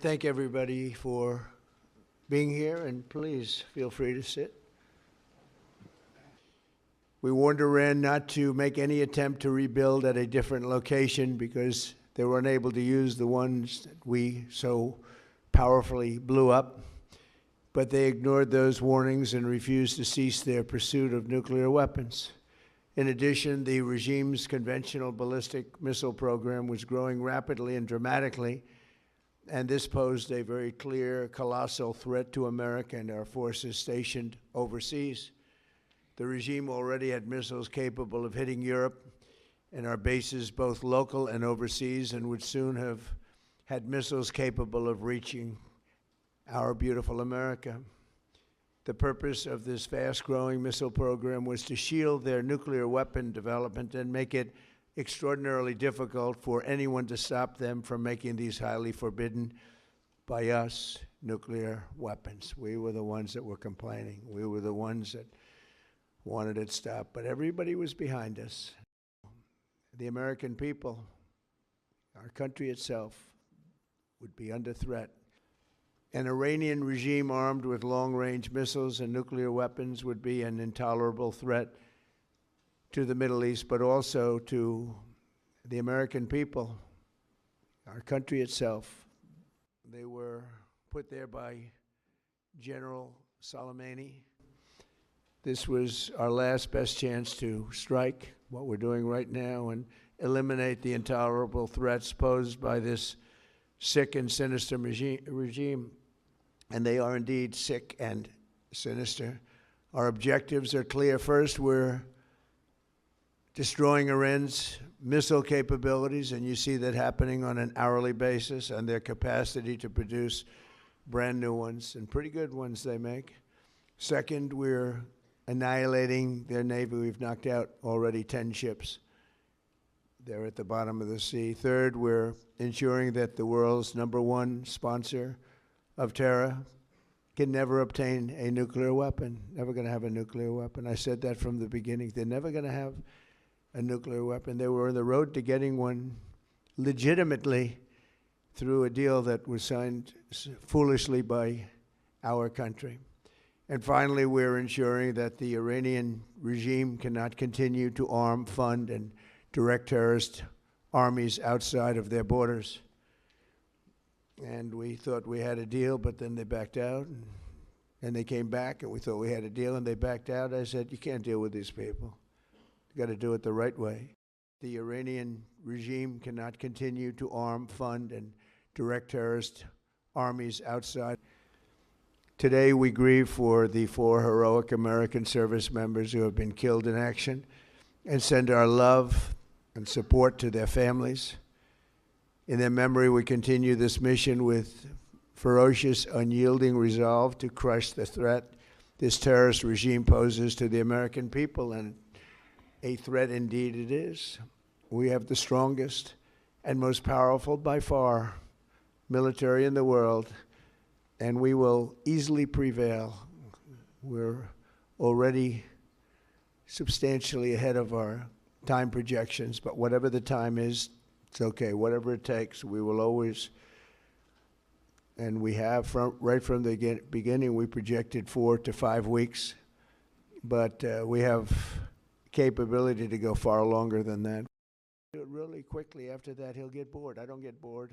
Thank everybody for being here, and please feel free to sit. We warned Iran not to make any attempt to rebuild at a different location because they were unable to use the ones that we so powerfully blew up. But they ignored those warnings and refused to cease their pursuit of nuclear weapons. In addition, the regime's conventional ballistic missile program was growing rapidly and dramatically, and this posed a very clear, colossal threat to America and our forces stationed overseas. The regime already had missiles capable of hitting Europe and our bases, both local and overseas, and would soon have had missiles capable of reaching our beautiful America. The purpose of this fast-growing missile program was to shield their nuclear weapon development and make it extraordinarily difficult for anyone to stop them from making these highly forbidden by us nuclear weapons. We were the ones that were complaining. We were the ones that wanted it stopped, but everybody was behind us. The American people, our country itself, would be under threat. An Iranian regime armed with long-range missiles and nuclear weapons would be an intolerable threat to the Middle East, but also to the American people, our country itself. They were put there by General Soleimani. This was our last best chance to strike what we're doing right now and eliminate the intolerable threats posed by this sick and sinister regime. And they are indeed sick and sinister. Our objectives are clear. First, we're destroying Iran's missile capabilities, and you see that happening on an hourly basis, and their capacity to produce brand new ones, and pretty good ones they make. Second, we're annihilating their navy. We've knocked out already 10 ships. They're at the bottom of the sea. Third, we're ensuring that the world's #1 sponsor of terror can never obtain a nuclear weapon, never going to have a nuclear weapon. I said that from the beginning. They're never going to have a nuclear weapon. They were on the road to getting one legitimately through a deal that was signed foolishly by our country. And finally, we're ensuring that the Iranian regime cannot continue to arm, fund, and direct terrorist armies outside of their borders. And we thought we had a deal, but then they backed out. And they came back, and we thought we had a deal, and they backed out. I said, you can't deal with these people. You got to do it the right way. The Iranian regime cannot continue to arm, fund, and direct terrorist armies outside. Today, we grieve for the 4 heroic American service members who have been killed in action and send our love and support to their families. In their memory, we continue this mission with ferocious, unyielding resolve to crush the threat this terrorist regime poses to the American people, and a threat indeed it is. We have the strongest and most powerful, by far, military in the world, and we will easily prevail. We're already substantially ahead of our time projections, but whatever the time is, it's okay. Whatever it takes, we will always, and we have right from the beginning, we projected 4 to 5 weeks, but we have capability to go far longer than that. Do it really quickly. After that, he'll get bored. I don't get bored.